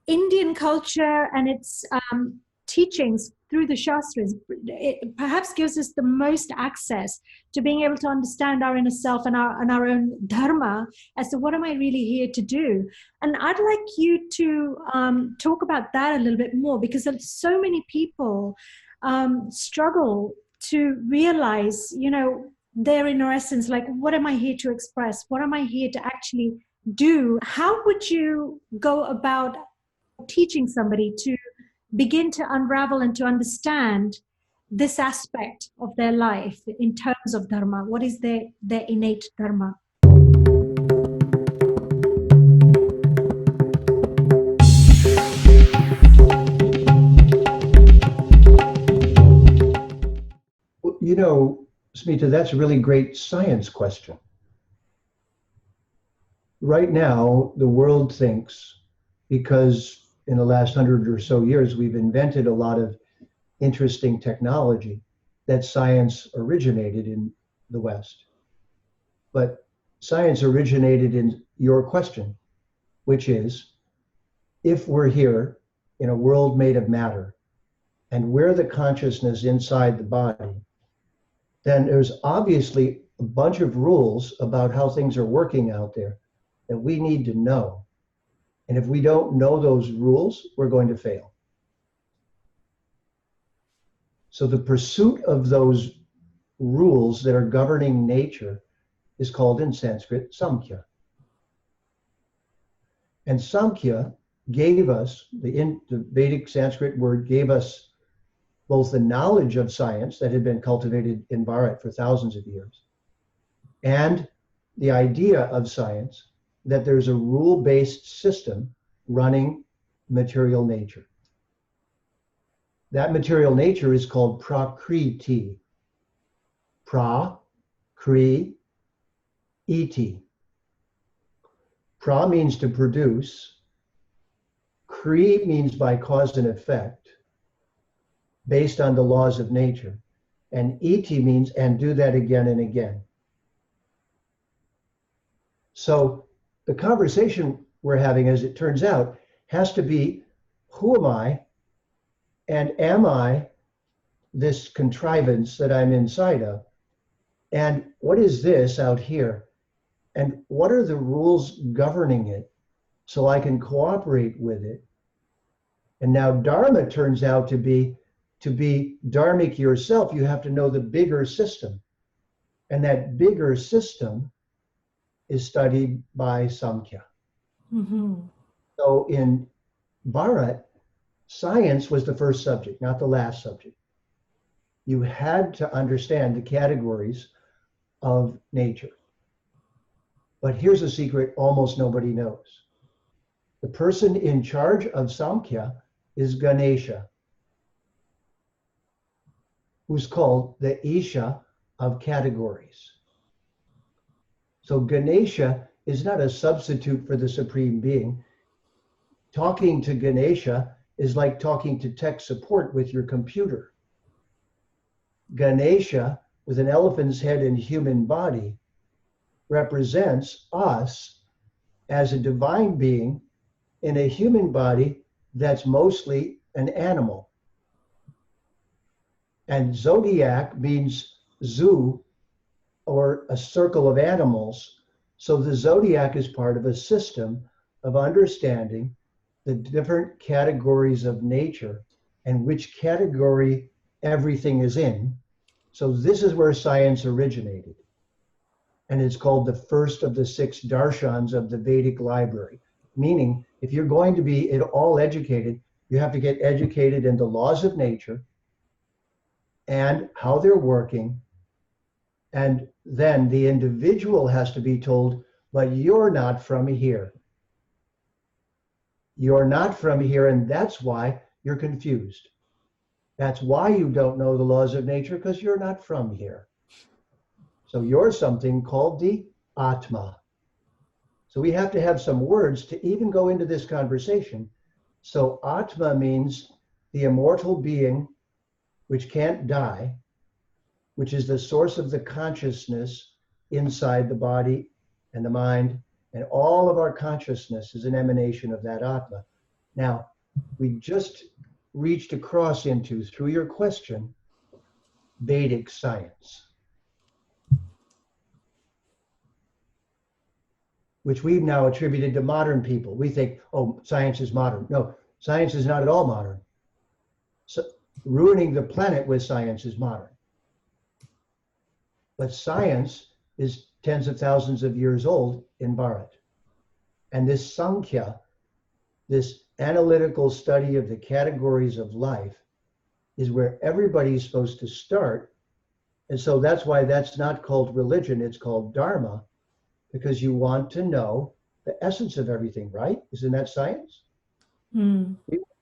Indian culture and its teachings through the Shastras, it perhaps gives us the most access to being able to understand our inner self and our own dharma as to what am I really here to do. And I'd like you to talk about that a little bit more, because so many people struggle to realize, their inner essence, like, what am I here to express? What am I here to actually do? How would you go about teaching somebody to begin to unravel and to understand this aspect of their life in terms of dharma? What is their innate dharma? Smita, that's a really great science question. Right now, the world thinks, because in the last 100 or so years, we've invented a lot of interesting technology, that science originated in the West. But science originated in your question, which is, if we're here in a world made of matter, and we're the consciousness inside the body, then there's obviously a bunch of rules about how things are working out there that we need to know. And if we don't know those rules, we're going to fail. So the pursuit of those rules that are governing nature is called in Sanskrit Sankhya. And Sankhya gave us, the Vedic Sanskrit word gave us both the knowledge of science that had been cultivated in Bharat for thousands of years, and the idea of science that there's a rule-based system running material nature. That material nature is called prakriti. Pra-kri-iti. Pra means to produce. Kri means by cause and effect, based on the laws of nature. And iti means and do that again and again. So the conversation we're having, as it turns out, has to be, who am I? And am I this contrivance that I'm inside of? And what is this out here? And what are the rules governing it so I can cooperate with it? And now dharma turns out to be dharmic yourself, you have to know the bigger system. And that bigger system is studied by Sankhya. Mm-hmm. So in Bharat, science was the first subject, not the last subject. You had to understand the categories of nature. But here's a secret almost nobody knows. The person in charge of Sankhya is Ganesha, who's called the Isha of categories. So Ganesha is not a substitute for the Supreme Being. Talking to Ganesha is like talking to tech support with your computer. Ganesha, with an elephant's head and human body, represents us as a divine being in a human body that's mostly an animal. And zodiac means zoo, or a circle of animals. So the zodiac is part of a system of understanding the different categories of nature and which category everything is in. So this is where science originated. And it's called the first of the 6 darshans of the Vedic library. Meaning, if you're going to be at all educated, you have to get educated in the laws of nature and how they're working. And then the individual has to be told, but you're not from here. You're not from here, and that's why you're confused. That's why you don't know the laws of nature, because you're not from here. So you're something called the Atma. So we have to have some words to even go into this conversation. So Atma means the immortal being which can't die, which is the source of the consciousness inside the body and the mind, and all of our consciousness is an emanation of that Atma. Now, we just reached across into, through your question, Vedic science, which we've now attributed to modern people. We think, oh, science is modern. No, science is not at all modern. So ruining the planet with science is modern. But science is tens of thousands of years old in Bharat. And this Sankhya, this analytical study of the categories of life, is where everybody's supposed to start. And so that's why that's not called religion, it's called dharma, because you want to know the essence of everything, right? Isn't that science?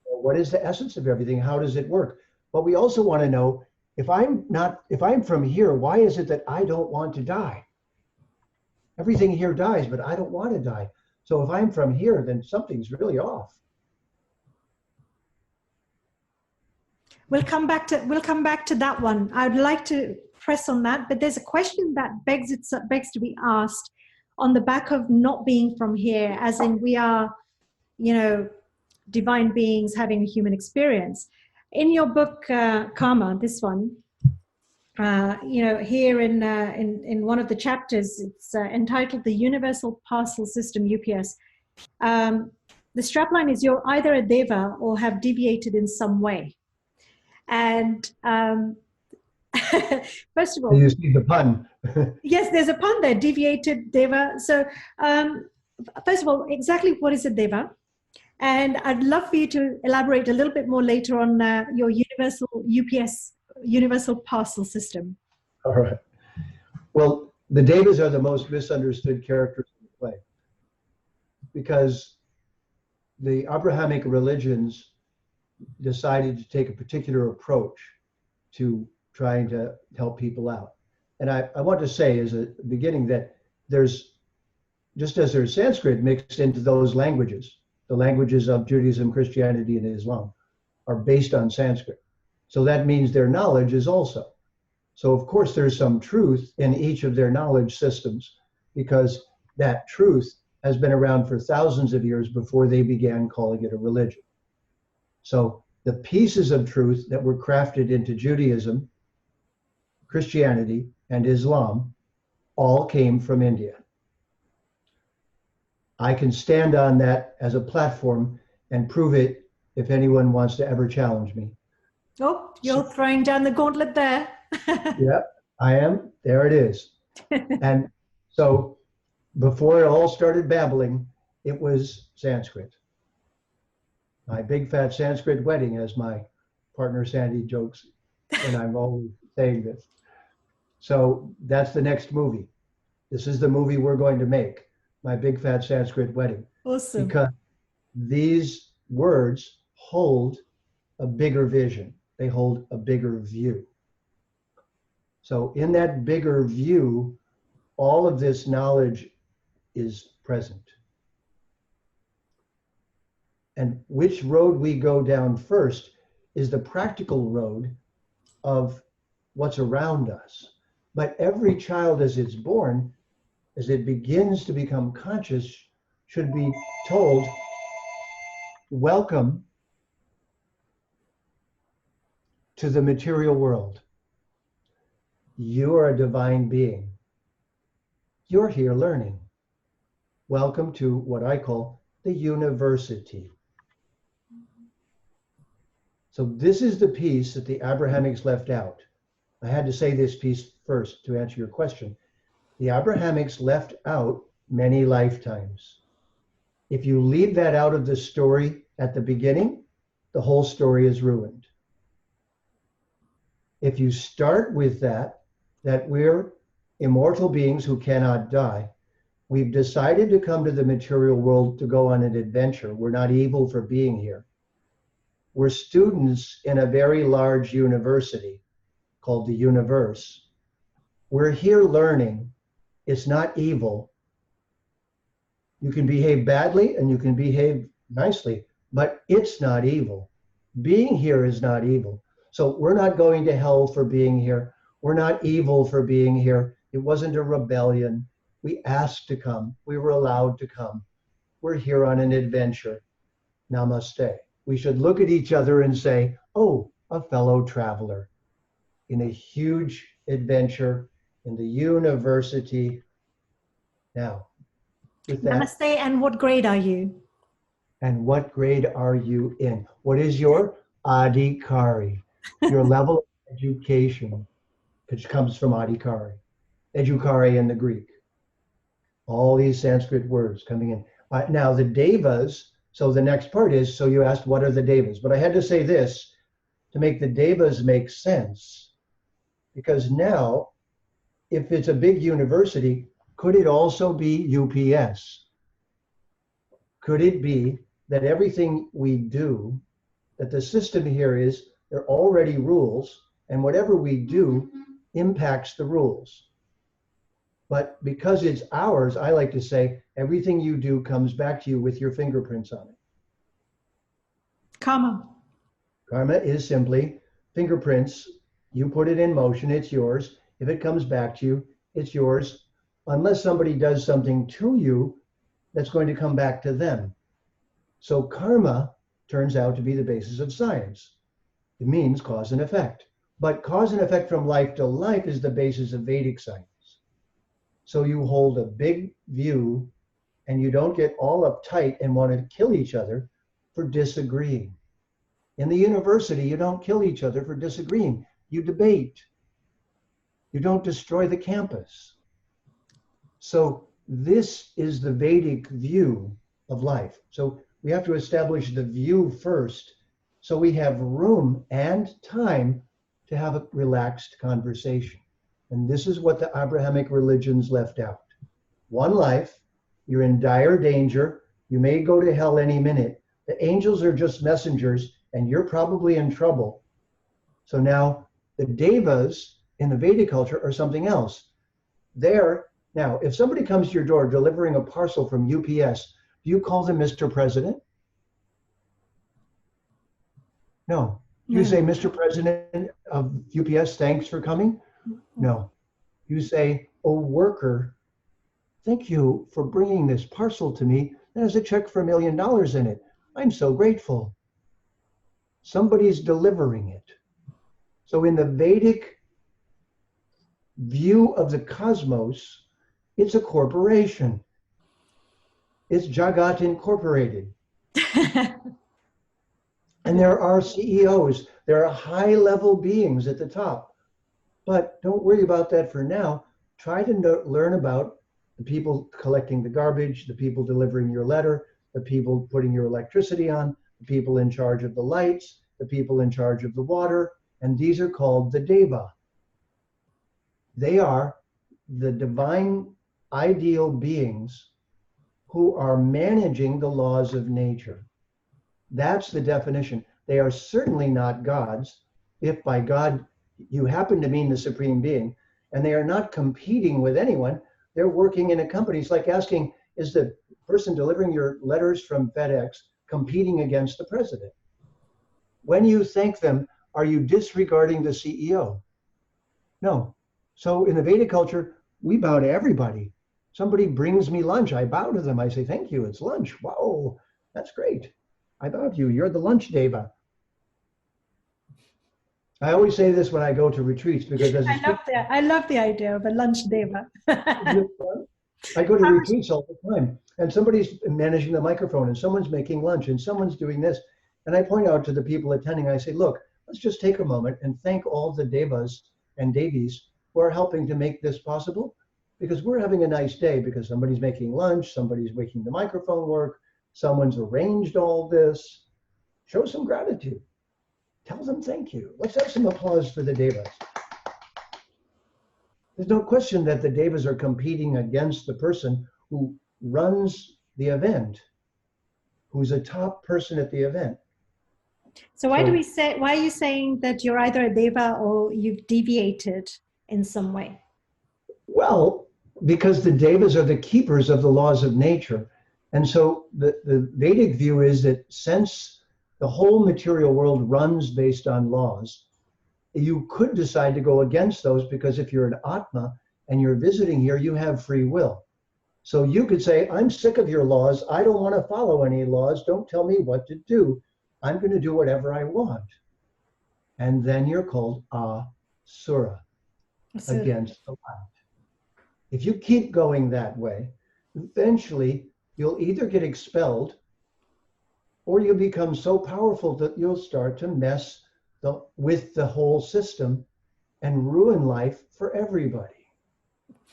What is the essence of everything? How does it work? But we also want to know, if I'm from here, why is it that I don't want to die? Everything here dies, but I don't want to die. So if I'm from here, then something's really off. We'll come back to that one. I would like to press on that, but there's a question that begs to be asked on the back of not being from here, as in we are, divine beings having a human experience. In your book, Karma, this one, here in one of the chapters, it's entitled "The Universal Parcel System (UPS). The strapline is, "You're either a deva or have deviated in some way." And first of all, you see the pun. Yes, there's a pun there, deviated deva. So first of all, exactly what is a deva? And I'd love for you to elaborate a little bit more later on your universal UPS, universal parcel system. All right. Well, the devas are the most misunderstood characters in the play, because the Abrahamic religions decided to take a particular approach to trying to help people out. And I want to say as a beginning that there's, just as there's Sanskrit mixed into those languages, the languages of Judaism, Christianity, and Islam are based on Sanskrit. So that means their knowledge is also. So of course there's some truth in each of their knowledge systems, because that truth has been around for thousands of years before they began calling it a religion. So the pieces of truth that were crafted into Judaism, Christianity, and Islam all came from India. I can stand on that as a platform and prove it if anyone wants to ever challenge me. Oh, you're throwing down the gauntlet there. Yeah, I am. There it is. And so before it all started babbling, it was Sanskrit. My big fat Sanskrit wedding, as my partner Sandy jokes, and I'm always saying this. So that's the next movie. This is the movie we're going to make, My Big Fat Sanskrit Wedding. Awesome. Because these words hold a bigger vision. They hold a bigger view. So in that bigger view, all of this knowledge is present. And which road we go down first is the practical road of what's around us. But every child as it's born, as it begins to become conscious, should be told, welcome to the material world. You are a divine being. You're here learning. Welcome to what I call the university. So this is the piece that the Abrahamics left out. I had to say this piece first to answer your question. The Abrahamics left out many lifetimes. If you leave that out of the story at the beginning, the whole story is ruined. If you start with that we're immortal beings who cannot die, we've decided to come to the material world to go on an adventure. We're not evil for being here. We're students in a very large university called the universe. We're here learning. It's not evil. You can behave badly and you can behave nicely, but it's not evil. Being here is not evil. So we're not going to hell for being here. We're not evil for being here. It wasn't a rebellion. We asked to come. We were allowed to come. We're here on an adventure. namaste. We should look at each other and say, oh, a fellow traveler in a huge adventure in the university. Now, with that. Namaste, and what grade are you? And what grade are you in? What is your adhikari? Your level of education, which comes from adhikari. Edukare in the Greek. All these Sanskrit words coming in. Now the devas, so the next part is, so you asked what are the devas? But I had to say this to make the devas make sense. Because now, if it's a big university, could it also be UPS? Could it be that everything we do, that the system here is, there are already rules, and whatever we do impacts the rules. But because it's ours, I like to say, everything you do comes back to you with your fingerprints on it. Karma. Karma is simply fingerprints. You put it in motion, it's yours. If it comes back to you, it's yours, unless somebody does something to you that's going to come back to them. So karma turns out to be the basis of science. It means cause and effect. But cause and effect from life to life is the basis of Vedic science. So you hold a big view and you don't get all uptight and want to kill each other for disagreeing. In the university, you don't kill each other for disagreeing. You debate. You don't destroy the campus. So this is the Vedic view of life. So we have to establish the view first so we have room and time to have a relaxed conversation. And this is what the Abrahamic religions left out. One life, you're in dire danger, you may go to hell any minute. The angels are just messengers and you're probably in trouble. So now the devas in the Vedic culture are something else. Now, if somebody comes to your door delivering a parcel from UPS, do you call them Mr. President? No. Do you say, Mr. President of UPS, thanks for coming? No. You say, oh, worker, thank you for bringing this parcel to me. There's a check for $1 million in it. I'm so grateful. Somebody's delivering it. So in the Vedic view of the cosmos, it's a corporation. It's Jagat Incorporated. And there are CEOs. There are high-level beings at the top. But don't worry about that for now. Try to learn about the people collecting the garbage, the people delivering your letter, the people putting your electricity on, the people in charge of the lights, the people in charge of the water, and these are called the Deva. They are the divine ideal beings who are managing the laws of nature. That's the definition. They are certainly not gods. If by God you happen to mean the supreme being, and they are not competing with anyone, they're working in a company. It's like asking, is the person delivering your letters from FedEx competing against the president? When you thank them, are you disregarding the CEO? No. So in the Vedic culture, we bow to everybody. Somebody brings me lunch, I bow to them. I say, thank you, it's lunch. Wow, that's great. I bow to you, you're the lunch deva. I always say this when I go to retreats because as I love the idea of a lunch deva. I go to retreats all the time and somebody's managing the microphone and someone's making lunch and someone's doing this. And I point out to the people attending, I say, look, let's just take a moment and thank all the devas and devis who are helping to make this possible, because we're having a nice day because somebody's making lunch, somebody's making the microphone work, someone's arranged all this. Show some gratitude. Tell them thank you. Let's have some applause for the devas. There's no question that the devas are competing against the person who runs the event, who's a top person at the event. So why are you saying that you're either a deva or you've deviated in some way? Well, because the devas are the keepers of the laws of nature. And so the Vedic view is that since the whole material world runs based on laws, you could decide to go against those because if you're an Atma and you're visiting here, you have free will. So you could say, I'm sick of your laws. I don't want to follow any laws. Don't tell me what to do. I'm going to do whatever I want. And then you're called Asura, against the light. If you keep going that way, eventually you'll either get expelled or you'll become so powerful that you'll start to mess with the whole system and ruin life for everybody.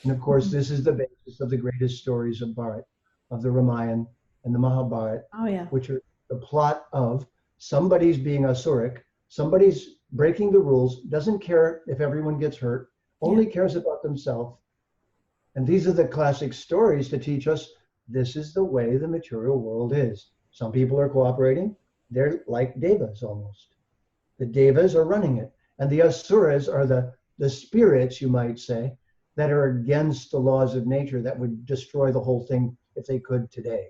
And of course, this is the basis of the greatest stories of Bharat, of the Ramayana and the Mahabharata, which are the plot of somebody's being asuric, somebody's breaking the rules, doesn't care if everyone gets hurt, only cares about themselves. And these are the classic stories to teach us this is the way the material world is. Some people are cooperating. They're like Devas almost. The Devas are running it. And the Asuras are the spirits, you might say, that are against the laws of nature that would destroy the whole thing if they could today.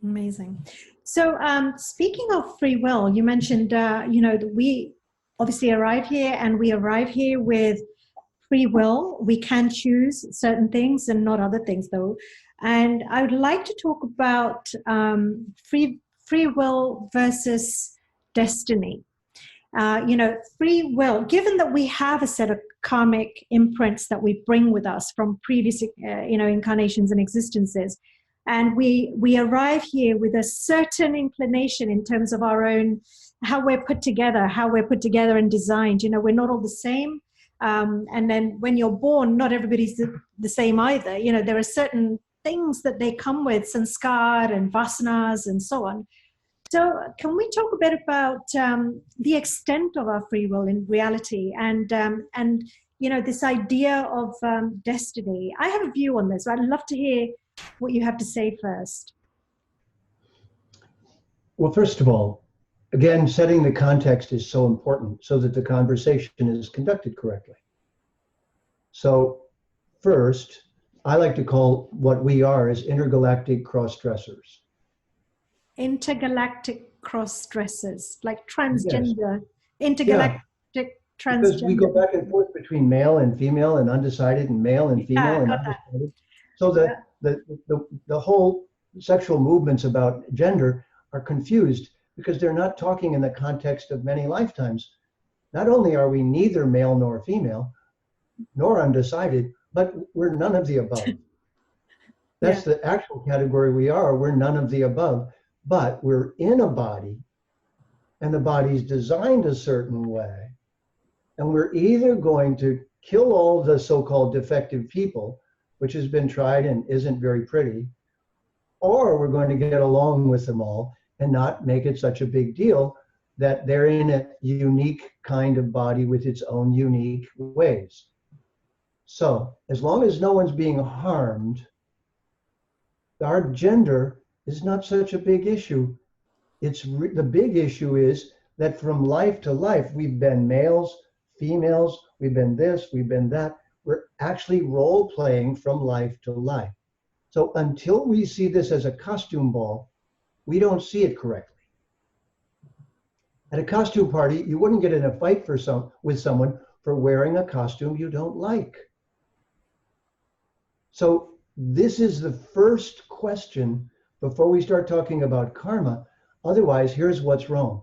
Amazing. So speaking of free will, you mentioned, that we obviously arrive here and we arrive here with free will. We can choose certain things and not other things, though. And I would like to talk about free will versus destiny. Free will, given that we have a set of karmic imprints that we bring with us from previous, incarnations and existences, and we arrive here with a certain inclination in terms of our own, how we're put together and designed. We're not all the same. And then when you're born, not everybody's the same either. There are certain things that they come with, sanskar and vasanas and so on. So can we talk a bit about the extent of our free will in reality and this idea of destiny? I have a view on this. I'd love to hear what you have to say first. Well, first of all, again, setting the context is so important so that the conversation is conducted correctly. So first, I like to call what we are as intergalactic cross-dressers. Intergalactic cross-dressers, like transgender, intergalactic transgender. Because we go back and forth between male and female and undecided and male and female and undecided. So the whole sexual movements about gender are confused because they're not talking in the context of many lifetimes. Not only are we neither male nor female, nor undecided, but we're none of the above. That's the actual category we are. We're none of the above, but we're in a body, and the body's designed a certain way. And we're either going to kill all the so-called defective people, which has been tried and isn't very pretty, or we're going to get along with them all and not make it such a big deal that they're in a unique kind of body with its own unique ways. So as long as no one's being harmed, our gender is not such a big issue. The big issue is that from life to life, we've been males, females, we've been this, we've been that. We're actually role playing from life to life. So until we see this as a costume ball, we don't see it correctly. At a costume party, you wouldn't get in a fight with someone for wearing a costume you don't like. So this is the first question before we start talking about karma. Otherwise, here's what's wrong.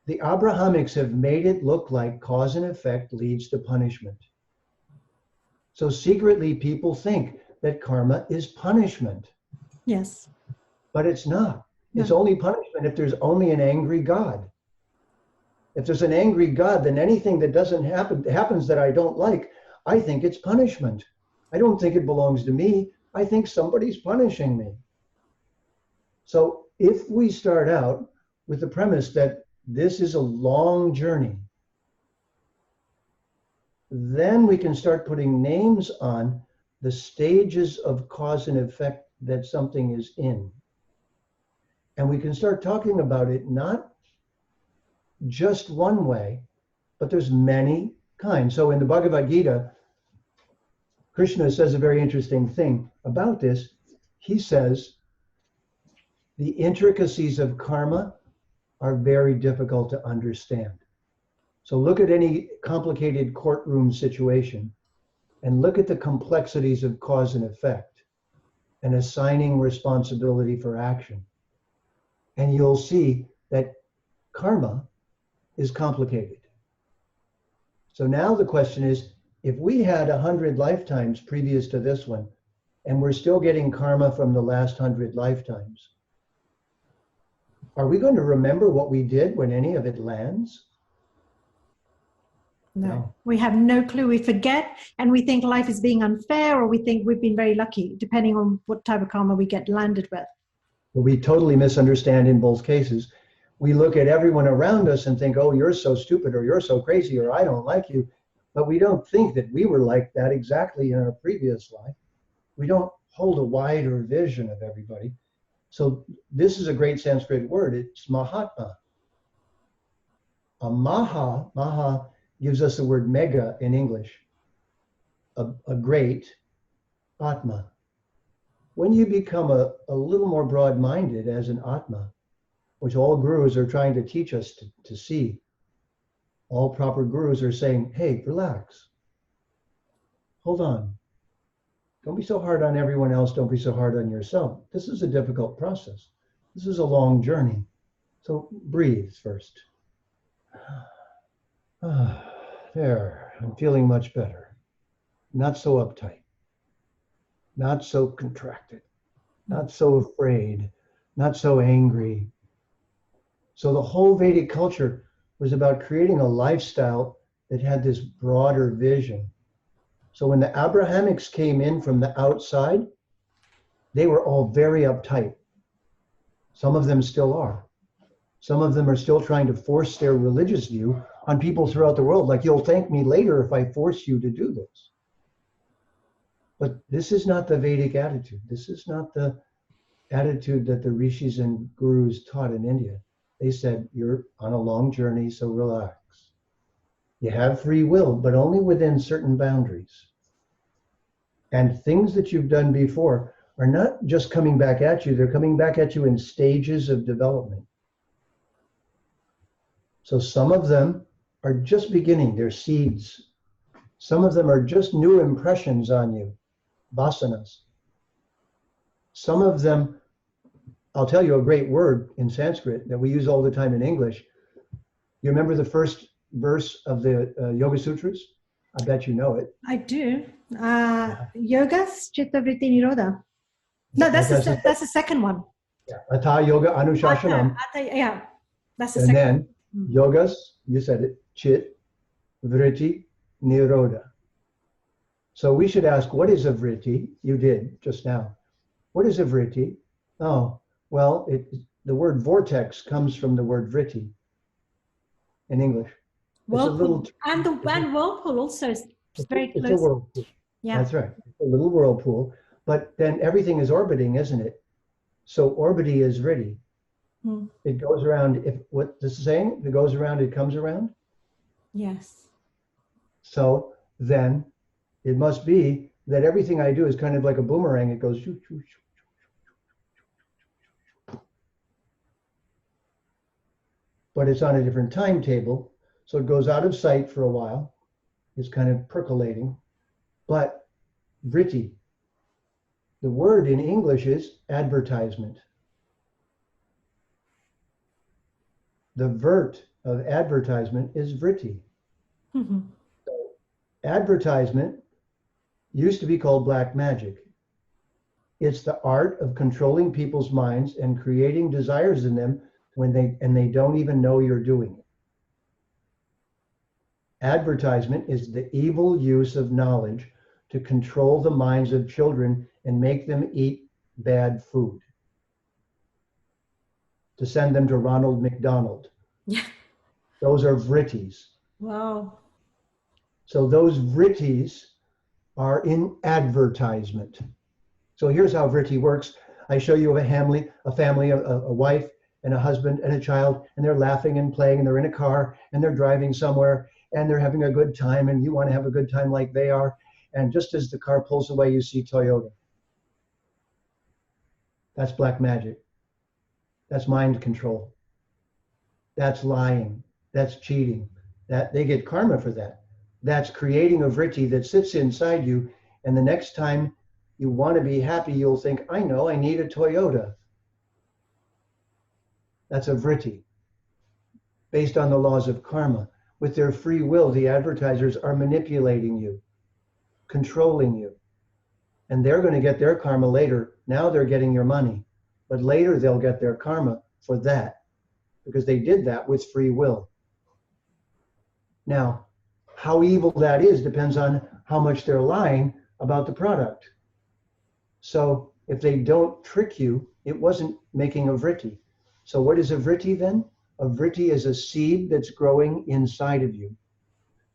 The Abrahamics have made it look like cause and effect leads to punishment. So secretly, people think that karma is punishment. Yes. But it's not. No. It's only punishment if there's only an angry God. If there's an angry God, then anything that happens that I don't like, I think it's punishment. I don't think it belongs to me. I think somebody's punishing me. So if we start out with the premise that this is a long journey, then we can start putting names on the stages of cause and effect that something is in. And we can start talking about it not just one way, but there's many kinds. So in the Bhagavad Gita, Krishna says a very interesting thing about this. He says, the intricacies of karma are very difficult to understand. So look at any complicated courtroom situation and look at the complexities of cause and effect. and assigning responsibility for action. And you'll see that karma is complicated. So now the question is, if we had 100 lifetimes previous to this one, and we're still getting karma from the last 100 lifetimes, are we going to remember what we did when any of it lands? No. We have no clue. We forget, and we think life is being unfair, or we think we've been very lucky, depending on what type of karma we get landed with. Well, we totally misunderstand in both cases. We look at everyone around us and think, oh, you're so stupid, or you're so crazy, or I don't like you. But we don't think that we were like that exactly in our previous life. We don't hold a wider vision of everybody. So this is a great Sanskrit word. It's Mahatma. A Maha gives us the word mega in English. A great Atma. When you become a little more broad-minded as an Atma, which all gurus are trying to teach us to see, all proper gurus are saying, hey, relax. Hold on. Don't be so hard on everyone else. Don't be so hard on yourself. This is a difficult process. This is a long journey. So breathe first. There, I'm feeling much better. Not so uptight. Not so contracted. Not so afraid. Not so angry. So the whole Vedic culture was about creating a lifestyle that had this broader vision. So when the Abrahamics came in from the outside, they were all very uptight. Some of them still are. Some of them are still trying to force their religious view on people throughout the world, like, you'll thank me later if I force you to do this. But this is not the Vedic attitude. This is not the attitude that the rishis and gurus taught in India. They said, you're on a long journey, so relax. You have free will, but only within certain boundaries. And things that you've done before are not just coming back at you, they're coming back at you in stages of development. So some of them are just beginning, they're seeds. Some of them are just new impressions on you, vasanas. Some of them, I'll tell you a great word in Sanskrit that we use all the time in English. You remember the first verse of the Yoga Sutras? I bet you know it. I do. Yogas Chitta Vritti Nirodha. No, that's the second one. Yeah. Atha Yoga Anushashanam. Yeah, that's the and second. Then yogas, you said it, chit, vritti, nirodha. So we should ask, what is a vritti? You did just now. What is a vritti? Oh, well, the word vortex comes from the word vritti in English. Whirlpool. And whirlpool also is very close. It's a whirlpool. Yeah. That's right. It's a little whirlpool. But then everything is orbiting, isn't it? So orbity is vritti. It goes around, what this is saying, if it goes around, it comes around? Yes. So then it must be that everything I do is kind of like a boomerang. It goes shoo, shoo, shoo, shoo. But it's on a different timetable. So it goes out of sight for a while. It's kind of percolating. But vritti, the word in English is advertisement. The vert of advertisement is vritti. So advertisement used to be called black magic. It's the art of controlling people's minds and creating desires in them when they don't even know you're doing it. Advertisement is the evil use of knowledge to control the minds of children and make them eat bad food. To send them to Ronald McDonald. Yeah. Those are vrittis. Wow. So those vrittis are in advertisement. So here's how vritti works. I show you a family, a wife and a husband and a child, and they're laughing and playing, and they're in a car, and they're driving somewhere, and they're having a good time, and you want to have a good time like they are. And just as the car pulls away, you see Toyota. That's black magic. That's mind control. That's lying. That's cheating. That they get karma for that. That's creating a vritti that sits inside you, and the next time you want to be happy, you'll think, I know, I need a Toyota. That's a vritti, based on the laws of karma. With their free will, the advertisers are manipulating you, controlling you. And they're going to get their karma later. Now they're getting your money. But later they'll get their karma for that, because they did that with free will. Now, how evil that is depends on how much they're lying about the product. So if they don't trick you, it wasn't making a vritti. So what is a vritti then? A vritti is a seed that's growing inside of you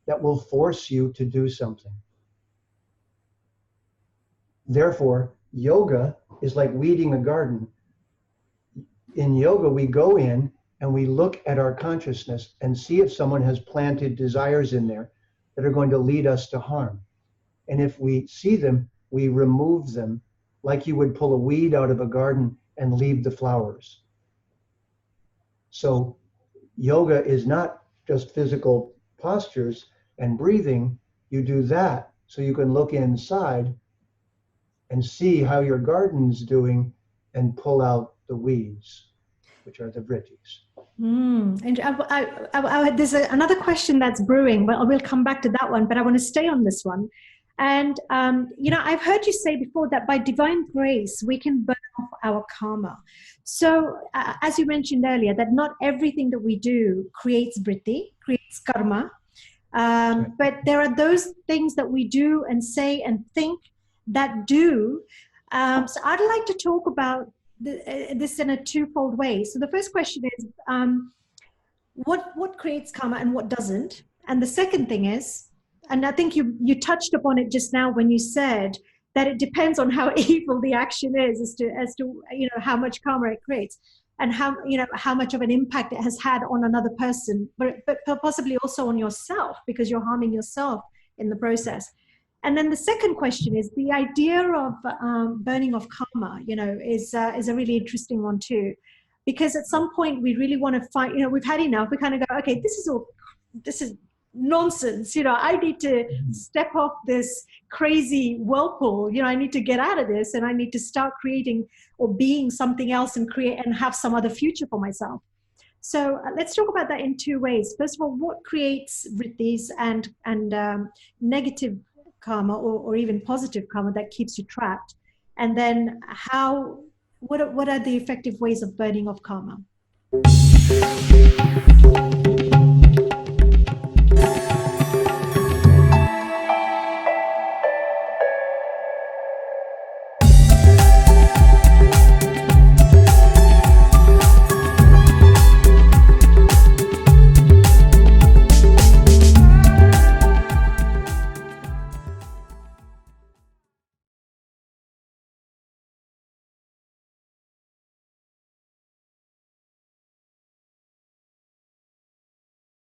that will force you to do something. Therefore, yoga is like weeding a garden. In yoga, we go in and we look at our consciousness and see if someone has planted desires in there that are going to lead us to harm. And if we see them, we remove them like you would pull a weed out of a garden and leave the flowers. So yoga is not just physical postures and breathing. You do that so you can look inside and see how your garden's doing and pull out the weeds, which are the vrittis. And there's another question that's brewing, but we'll come back to that one, but I want to stay on this one. And, I've heard you say before that by divine grace, we can burn off our karma. So as you mentioned earlier, that not everything that we do creates vritti, creates karma. But there are those things that we do and say and think that do. So I'd like to talk about this in a twofold way. So the first question is, what creates karma and what doesn't? And the second thing is, and I think you touched upon it just now when you said that it depends on how evil the action is as to how much karma it creates and how much of an impact it has had on another person, but possibly also on yourself, because you're harming yourself in the process. And then the second question is the idea of burning of karma, is a really interesting one too, because at some point we really want to find, we've had enough. We kind of go, okay, this is nonsense. I need to step off this crazy whirlpool. I need to get out of this, and I need to start creating or being something else and create and have some other future for myself. So let's talk about that in two ways. First of all, what creates vrittis and negative karma or even positive karma that keeps you trapped, and then what are the effective ways of burning off karma?